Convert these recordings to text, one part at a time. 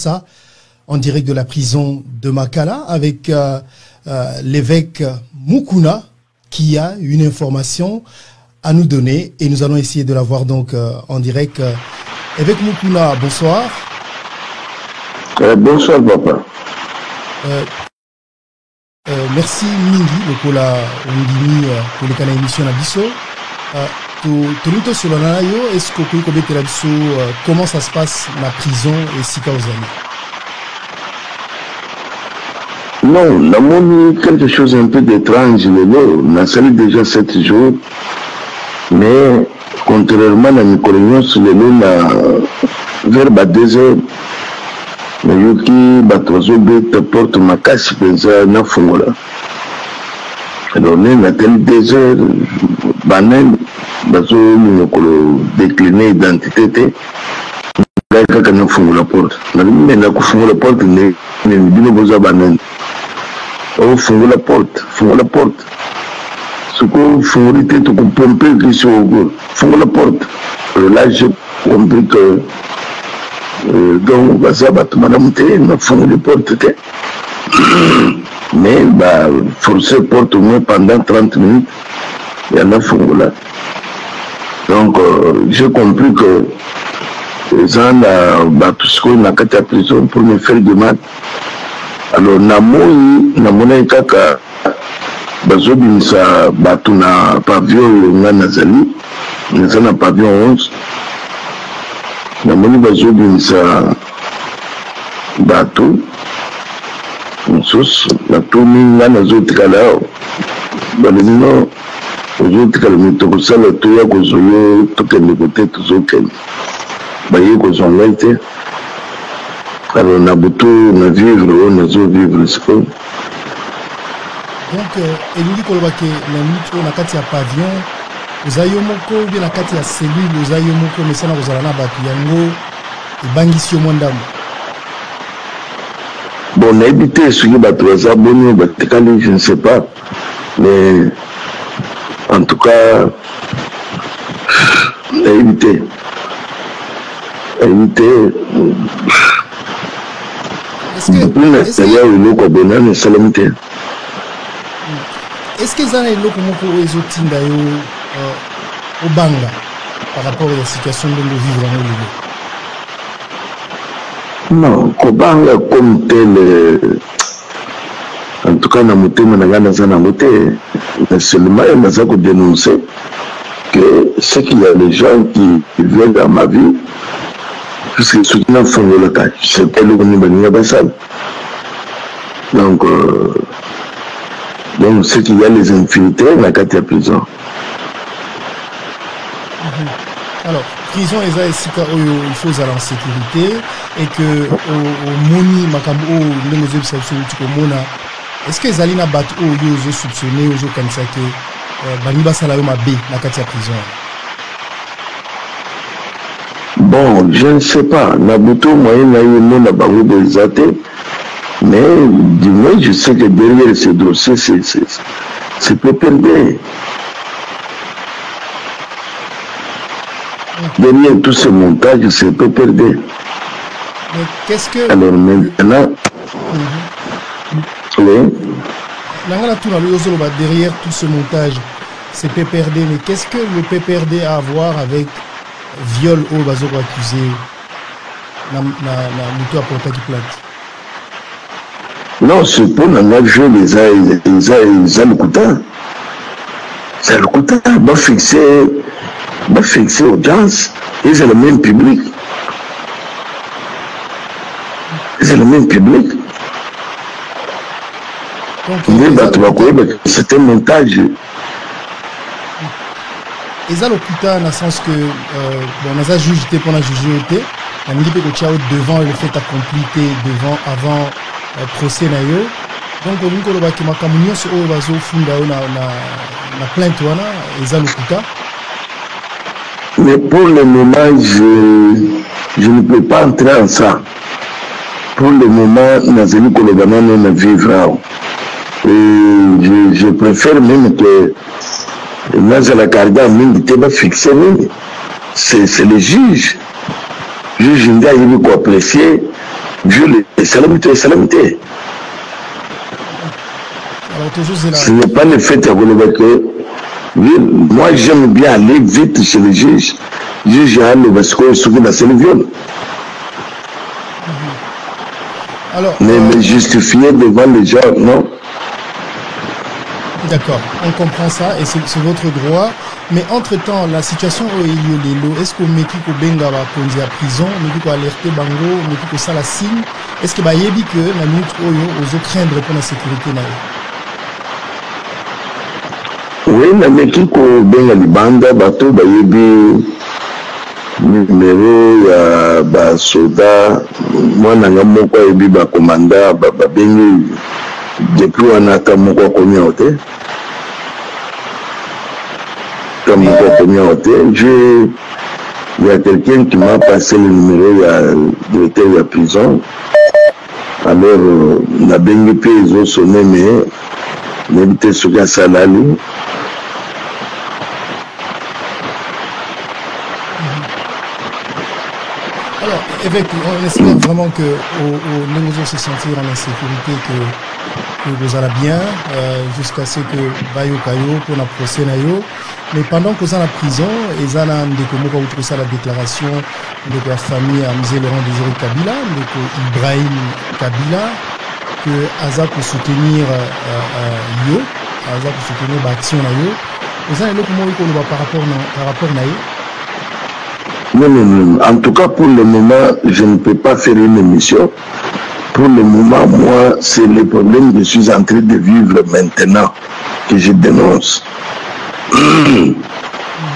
ça, en direct de la prison de Makala, avec l'évêque Mukuna, qui a une information à nous donner, et nous allons essayer de la voir donc en direct. Évêque Mukuna, bonsoir. Bonsoir, papa. Merci Mingi, le cola Ondini pour le canal émission Nabiso. Sur le est-ce que vous pouvez comment ça se passe la prison et si vous Non, la monnaie quelque chose un peu d'étrange. On a sali déjà 7 jours, mais contrairement à mes collègues, sur le lot, vers 2 heures, mais yoki batozo bête porte ma casse pensa na fongola. Alors on a tel 2 heures, banen bazo minokolo décliner identité. Là quand on fongola la porte, na mais na ko fongola porte ne bino boza banen. Oh fongola la porte. Ce qu'on fongolité to ko pomper qui sur fongola porte. Là j'ai compris que donc madame m'a fondé les portes mais forcer porte au moins pendant 30 minutes il y en a fondé là donc j'ai compris que les gens tout ce qu'on a qu'à la prison pour me faire des maths alors namoni kaka bazobimisa bato na pavillon nga nazali naza na pavillon 11 namoni bazobimisa bato mosusu batomi nga nazotikala awa balino ozotikala me tokosala toya kozwa yo tokende kote tozokende baye kozwa ngai te alors na butu na vivre oyo nazovivre sikoyo donc elingi koloba ke na minute oyo na kati ya pavillon oza yo moko bien na kati ya cellule oza yo moko mesana kozala na bato yango ebangisi yo mwa ndambo bon nayebi te soki bato baza boni batikali je ne sais pas mais en tout cas nayebi te ya eloko abonani esalami te est-ce que eza na eloko moko oyo ezotinda yo obanga par rapport à la situation de nos vivre en non kobanga comme tel en tout cas na motema na nga naza nango te mais seulement naza kodénoncer que ce qu'il y a des gens qui viennent dans ma vie puisque soki nafongolaka c'est pas eloko nini baninga basala donc c'est qu'il y a les infiltrés na kati ya prison. Alors, prison eza esika oyo il faut aller en sécurité et que au moni makambo o ndenge zebisa biso tikomona est-ce que ezali na bato oyo ozo soupçonner ozo kanisa ke bani basala yo mabe na kati ya prison? Bon, je ne sais pas. Na buto moyen na yo na bango bezate mais du moins je sais que derrière ce dossier c'est peu perdu. Derrière tout ce montage, c'est peu perdu. Mais qu'est-ce que... Alors maintenant... Oui. Derrière tout ce montage, c'est PPRD. Mais qu'est-ce que le PPRD a à voir avec viol au bazoko accusé na moto à porter qui plate? Non, c'est pour la jeu les alukouta. C'est alukouta, va fixer audience, et c'est le même public. C'est le même public. C'est un montage. Et ça, l'hôpital, dans le sens que, on a jugé pour la juger, on a dit que devant le fait accompli, devant, avant procès, donc on dit que le sur le bateau funda na plainte, et ça, l'hôpital. Mais pour le moment, je ne peux pas entrer en ça. Pour le moment, nous vivre. Je préfère même que la carte va fixer. C'est le juge. Le juge il faut apprécier vu les salamités. Alors, toujours, c'est là. Ce n'est pas le fait à vouloir que moi j'aime bien aller vite chez le juge. Juge a le basco ce que c'est le viol. Alors, mais justifier devant les gens, non. D'accord, on comprend ça et c'est votre droit. Mais entre-temps, la situation où il y a les lots, est-ce que Mekiko Benga va conduire à prison, Mekiko alerter Bango, Mekiko ça la signe, est-ce que bah yebi que la minute oyo ozo craindre pour la sécurité na oui, na Mekiko Benga libanda bato ba yebi numéro ya ba soda mwana nga moko yebi ba commanda ba bengi depuis wana ta moko konya hote. Comme il y a quelqu'un qui m'a passé le numéro, il y a le directeur de la prison. Alors, la BNP, ils ont sonné, mais n'habitez sur la salali. Alors, évêque, on espère vraiment que nous se sentir en insécurité, que vous allez bien, jusqu'à ce que Bayo Kayo pour la procès nayo. Mais pendant que vous êtes en prison, ils ont outre ça la déclaration de la famille à M. Laurent Désiré Kabila, de Ibrahim Kabila, que Aza pour soutenir Yo, Aza pour soutenir l'action Yo. Vous avez comment par rapport à Yo? Non. En tout cas, pour le moment, je ne peux pas faire une émission. Pour le moment, moi, c'est le problème que je suis en train de vivre maintenant que je dénonce.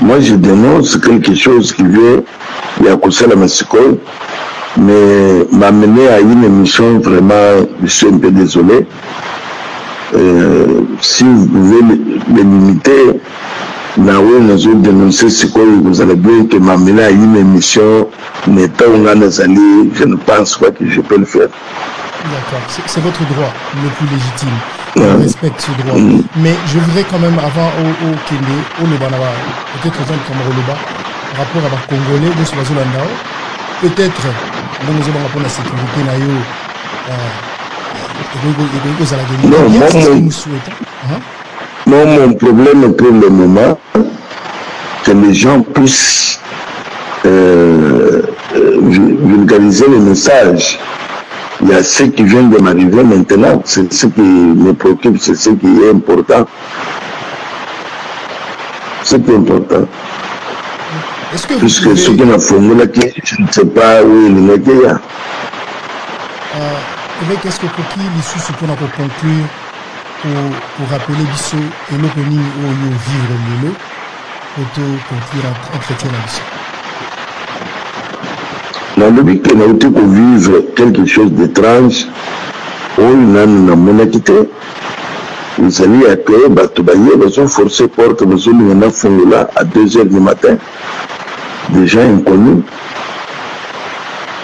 Moi, je dénonce quelque chose qui vient de la Mexico, mais m'amener à une émission, vraiment, je suis un peu désolé. Si vous pouvez les limiter, nous avons dénoncé ce que vous allez bien que m'amener à une émission, je ne pense pas que je peux le faire. D'accord, c'est votre droit le plus légitime. Je respecte ce droit. Mais je voudrais quand même, avant au Kende, au Lobanaba, peut-être aux gens comme au Loba, rapport à la Congolais, de ce Zolandao, peut-être, nous avons rapport à la sécurité, non, mon problème pour le moment, que les gens puissent vulgariser le message. Il y a ce qui vient de m'arriver maintenant, c'est ce qui me préoccupe, c'est ce qui est important. C'est important. Puisque ce qui m'a formulé, je ne sais pas où il est déjà. Qu'est-ce que Koki, l'issue, c'est pour conclure, pour rappeler Bissot et l'opinion où il vivre le lot, pour conclure un entretien là-dessus. Dans le but qu'on a été pour vivre quelque chose d'étrange, on a mon quitté. Ils allaient accueillir Batobaye, ils ont forcé porte, ils ont mis un fond là à 2h du matin. Des gens inconnus.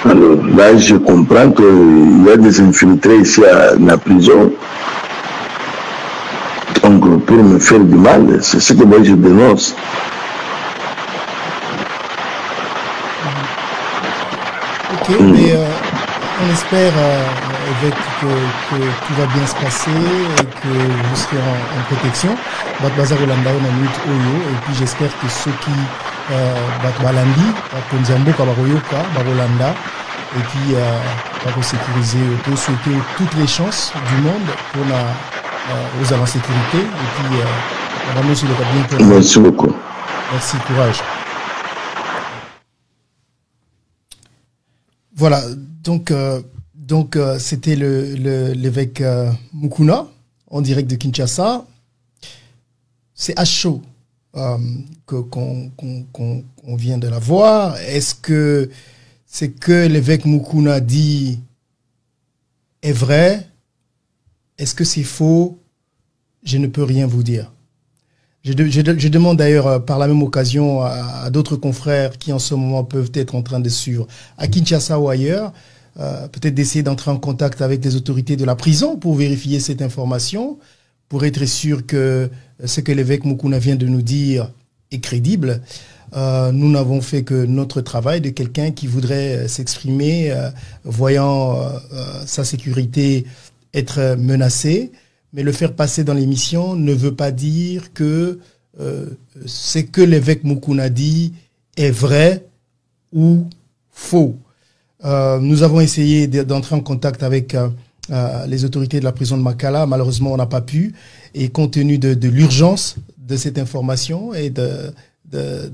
Alors là, je comprends qu'il y a des infiltrés ici à la prison. Donc pour me faire du mal, c'est ce que moi je dénonce. Ok, mais on espère avec que tout va bien se passer et que vous serez en protection. Bazar Olanda on a minute Oyo et puis j'espère que ceux qui Balandi, Konzambo Kabaroyoka, Barolanda et puis pour sécuriser, pour souhaiter toutes les chances du monde pour aux agents de sécurité et puis vraiment sur le bien pour merci beaucoup. Merci, courage. Voilà, donc c'était l'évêque Mukuna en direct de Kinshasa. C'est à chaud qu'on vient de la voir. Est-ce que ce que l'évêque Mukuna dit est vrai? Est-ce que c'est faux? Je ne peux rien vous dire. Je demande d'ailleurs par la même occasion à d'autres confrères qui en ce moment peuvent être en train de suivre à Kinshasa ou ailleurs, peut-être d'essayer d'entrer en contact avec les autorités de la prison pour vérifier cette information, pour être sûr que ce que l'évêque Mukuna vient de nous dire et crédible. Nous n'avons fait que notre travail de quelqu'un qui voudrait s'exprimer, voyant sa sécurité être menacée. Mais le faire passer dans l'émission ne veut pas dire que ce que l'évêque Mukuna dit est vrai ou faux. Nous avons essayé d'entrer en contact avec les autorités de la prison de Makala. Malheureusement, on n'a pas pu. Et compte tenu de l'urgence de cette information et de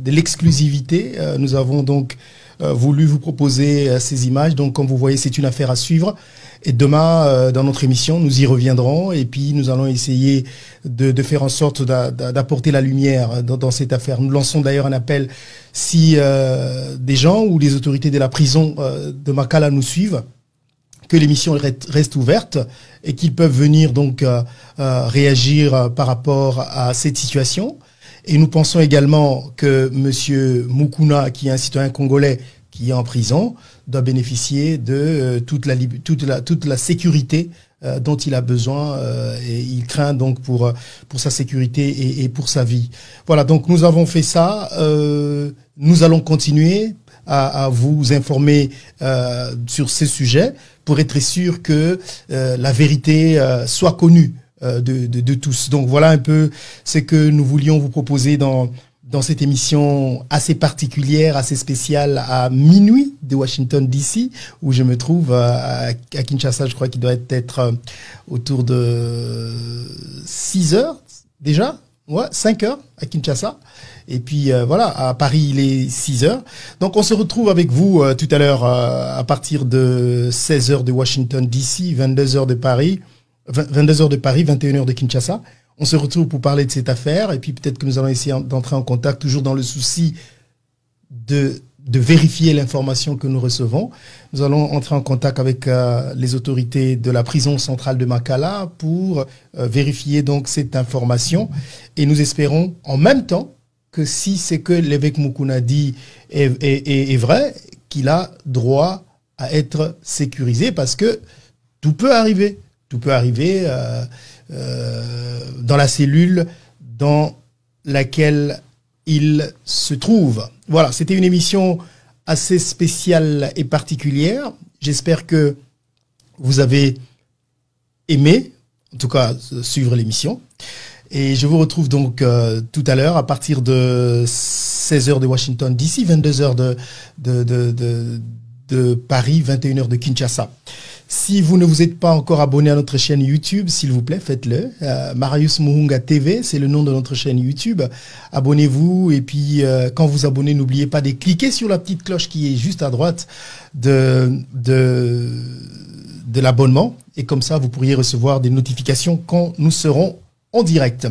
l'exclusivité, nous avons donc voulu vous proposer ces images. Donc, comme vous voyez, c'est une affaire à suivre. Et demain, dans notre émission, nous y reviendrons. Et puis, nous allons essayer de faire en sorte d'apporter la lumière dans cette affaire. Nous lançons d'ailleurs un appel si des gens ou les autorités de la prison de Makala nous suivent, que l'émission reste ouverte et qu'ils peuvent venir donc réagir par rapport à cette situation. Et nous pensons également que Monsieur Mukuna, qui est un citoyen congolais qui est en prison, doit bénéficier de toute la sécurité dont il a besoin et il craint donc pour sa sécurité et pour sa vie. Voilà, donc nous avons fait ça. Nous allons continuer à vous informer sur ces sujets pour être sûr que la vérité soit connue de tous. Donc voilà un peu ce que nous voulions vous proposer dans cette émission assez particulière, assez spéciale à minuit de Washington DC, où je me trouve à Kinshasa. Je crois qu'il doit être autour de 6 heures déjà, 5 heures à Kinshasa. Et puis voilà, à Paris il est 6 heures. Donc on se retrouve avec vous tout à l'heure à partir de 16 heures de Washington DC, 22 heures de Paris, 22 heures de Paris, 21 heures de Kinshasa. On se retrouve pour parler de cette affaire et puis peut-être que nous allons essayer d'entrer en contact toujours dans le souci de vérifier l'information que nous recevons. Nous allons entrer en contact avec les autorités de la prison centrale de Makala pour vérifier donc cette information et nous espérons en même temps que si c'est que l'évêque Mukuna dit est vrai, qu'il a droit à être sécurisé parce que tout peut arriver. Tout peut arriver dans la cellule dans laquelle il se trouve. Voilà, c'était une émission assez spéciale et particulière. J'espère que vous avez aimé, en tout cas, suivre l'émission. Et je vous retrouve donc tout à l'heure à partir de 16 heures de Washington DC, 22 heures de Paris, 21 heures de Kinshasa. Si vous ne vous êtes pas encore abonné à notre chaîne YouTube, s'il vous plaît, faites-le. Marius Muhunga TV, c'est le nom de notre chaîne YouTube. Abonnez-vous et puis quand vous abonnez, n'oubliez pas de cliquer sur la petite cloche qui est juste à droite de l'abonnement. Et comme ça, vous pourriez recevoir des notifications quand nous serons en direct.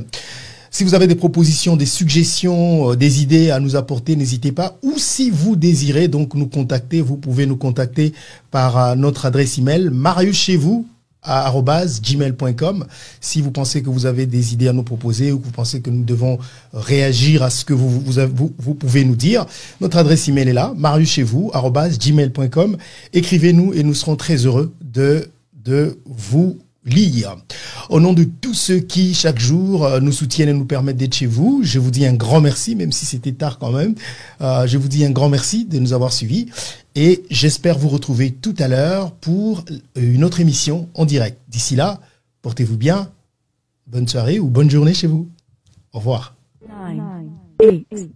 Si vous avez des propositions, des suggestions, des idées à nous apporter, n'hésitez pas. Ou si vous désirez donc nous contacter, vous pouvez nous contacter par notre adresse email mariuschezvous@gmail.com. Si vous pensez que vous avez des idées à nous proposer ou que vous pensez que nous devons réagir à ce que vous pouvez nous dire, notre adresse email est là, mariuschezvous@gmail.com. Écrivez-nous et nous serons très heureux de vous lire. Au nom de tous ceux qui, chaque jour, nous soutiennent et nous permettent d'être chez vous, je vous dis un grand merci, même si c'était tard quand même. Je vous dis un grand merci de nous avoir suivis et j'espère vous retrouver tout à l'heure pour une autre émission en direct. D'ici là, portez-vous bien, bonne soirée ou bonne journée chez vous. Au revoir. 9, 8,